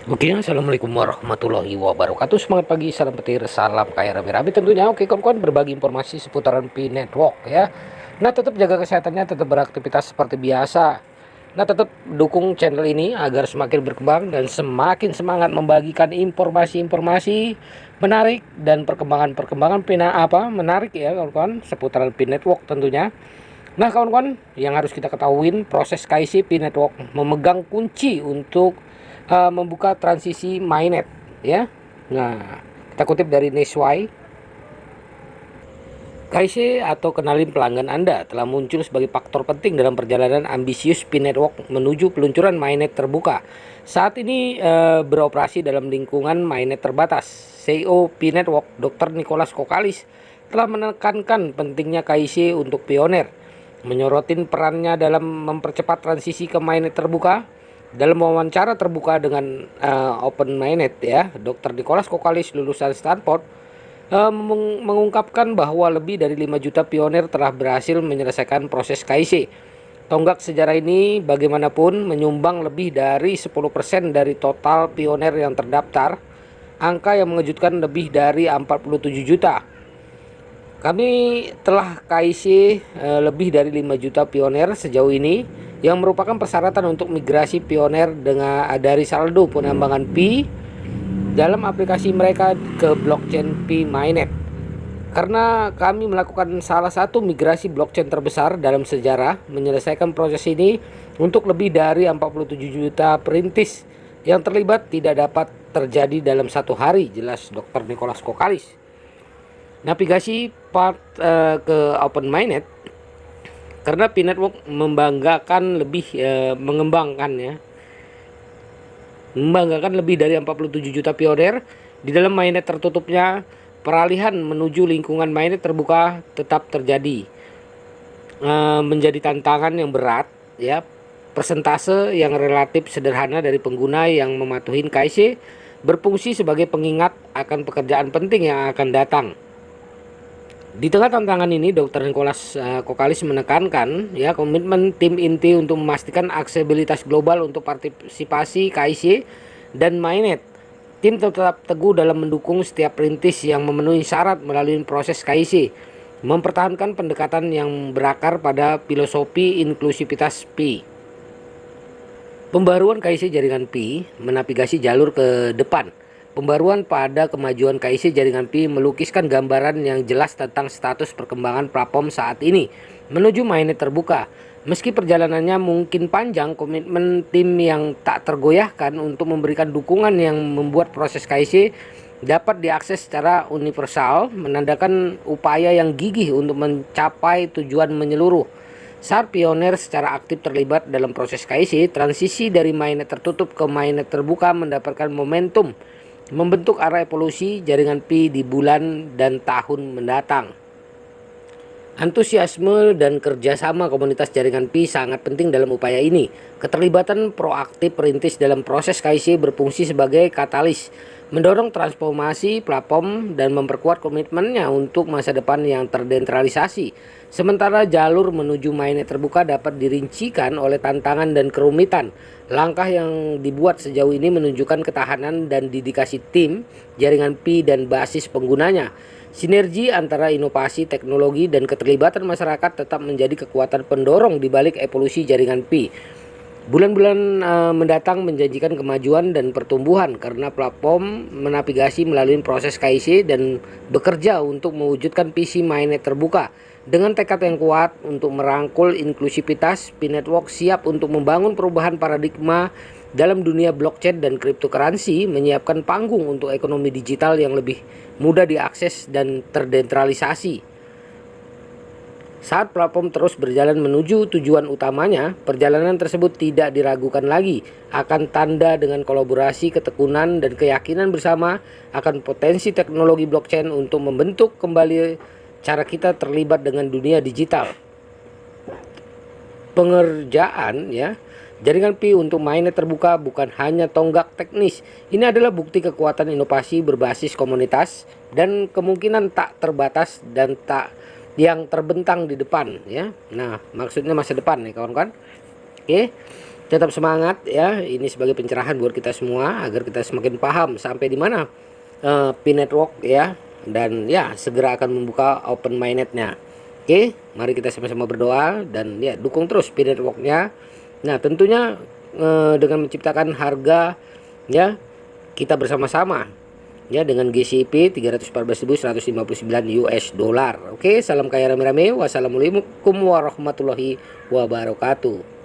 Oke, assalamualaikum warahmatullahi wabarakatuh. Semangat pagi, salam petir, salam kaya rame-rame tentunya. Oke, kawan-kawan, berbagi informasi seputaran Pi Network ya. Nah, tetap jaga kesehatannya, tetap beraktivitas seperti biasa. Nah, tetap dukung channel ini agar semakin berkembang dan semakin semangat membagikan informasi-informasi menarik dan perkembangan-perkembangan menarik ya, kawan-kawan, seputaran Pi Network tentunya. Nah, kawan-kawan, yang harus kita ketahui, proses KIC Pi Network memegang kunci untuk membuka transisi mainnet ya. Nah, kita kutip dari Nesway. KIC atau kenalin pelanggan Anda telah muncul sebagai faktor penting dalam perjalanan ambisius Pi Network menuju peluncuran mainnet terbuka. Saat ini beroperasi dalam lingkungan mainnet terbatas. CEO Pi Network, Dr. Nicholas Kokalis, telah menekankan pentingnya KIC untuk pioner, menyorotin perannya dalam mempercepat transisi ke mainnet terbuka. Dalam wawancara terbuka dengan Open Mainnet ya, Dr. Nicholas Kokalis lulusan Stanford mengungkapkan bahwa lebih dari 5 juta pionir telah berhasil menyelesaikan proses KIC. Tonggak sejarah ini bagaimanapun menyumbang lebih dari 10% dari total pionir yang terdaftar, angka yang mengejutkan lebih dari 47 juta. Kami telah KIC lebih dari 5 juta pionir sejauh ini, yang merupakan persyaratan untuk migrasi pionir dari saldo penambangan Pi dalam aplikasi mereka ke blockchain Pi Mainnet. Karena kami melakukan salah satu migrasi blockchain terbesar dalam sejarah, menyelesaikan proses ini untuk lebih dari 47 juta perintis yang terlibat tidak dapat terjadi dalam satu hari, jelas Dr. Nicholas Kokalis. Navigasi ke Open Mainnet karena Pi Network membanggakan lebih dari 47 juta pioner di dalam mainnet tertutupnya. Peralihan menuju lingkungan mainnet terbuka tetap terjadi, menjadi tantangan yang berat ya. Persentase yang relatif sederhana dari pengguna yang mematuhi KIC berfungsi sebagai pengingat akan pekerjaan penting yang akan datang. Di tengah tantangan ini, Dr. Nicholas Kokalis menekankan ya komitmen tim inti untuk memastikan aksesibilitas global untuk partisipasi KIC dan mainnet. Tim tetap teguh dalam mendukung setiap perintis yang memenuhi syarat melalui proses KIC, mempertahankan pendekatan yang berakar pada filosofi inklusivitas Pi. Pembaruan KIC jaringan Pi menavigasi jalur ke depan. Pembaruan pada kemajuan KIC jaringan Pi melukiskan gambaran yang jelas tentang status perkembangan platform saat ini menuju mainnet terbuka. Meski perjalanannya mungkin panjang, komitmen tim yang tak tergoyahkan untuk memberikan dukungan yang membuat proses KIC dapat diakses secara universal menandakan upaya yang gigih untuk mencapai tujuan menyeluruh. Saat pioner secara aktif terlibat dalam proses KIC, transisi dari mainnet tertutup ke mainnet terbuka mendapatkan momentum membentuk arah evolusi jaringan Pi di bulan dan tahun mendatang. Antusiasme dan kerjasama komunitas jaringan Pi sangat penting dalam upaya ini. Keterlibatan proaktif perintis dalam proses KIC berfungsi sebagai katalis, mendorong transformasi platform dan memperkuat komitmennya untuk masa depan yang terdesentralisasi. Sementara jalur menuju mainnet terbuka dapat dirincikan oleh tantangan dan kerumitan. Langkah yang dibuat sejauh ini menunjukkan ketahanan dan dedikasi tim jaringan Pi dan basis penggunanya. Sinergi antara inovasi, teknologi, dan keterlibatan masyarakat tetap menjadi kekuatan pendorong di balik evolusi jaringan Pi. Bulan-bulan mendatang menjanjikan kemajuan dan pertumbuhan karena platform menavigasi melalui proses KIC dan bekerja untuk mewujudkan visi mainnet terbuka. Dengan tekad yang kuat untuk merangkul inklusivitas, Pi Network siap untuk membangun perubahan paradigma dalam dunia blockchain dan cryptocurrency, menyiapkan panggung untuk ekonomi digital yang lebih mudah diakses dan terdesentralisasi. Saat platform terus berjalan menuju tujuan utamanya, perjalanan tersebut tidak diragukan lagi akan tanda dengan kolaborasi, ketekunan, dan keyakinan bersama akan potensi teknologi blockchain untuk membentuk kembali cara kita terlibat dengan dunia digital. Pengerjaan ya jaringan Pi untuk mainnet terbuka bukan hanya tonggak teknis. Ini adalah bukti kekuatan inovasi berbasis komunitas dan kemungkinan tak terbatas dan tak yang terbentang di depan ya. Nah, maksudnya masa depan nih kawan-kawan. Oke. Tetap semangat ya, ini sebagai pencerahan buat kita semua agar kita semakin paham sampai di mana Pi Network ya, dan ya segera akan membuka open mainnetnya. Oke, mari kita sama-sama berdoa dan ya dukung terus Pi Networknya. Nah tentunya dengan menciptakan harga ya kita bersama-sama ya dengan GCP 314.159 US dollar. Oke, salam kaya rame-rame. Wassalamualaikum warahmatullahi wabarakatuh.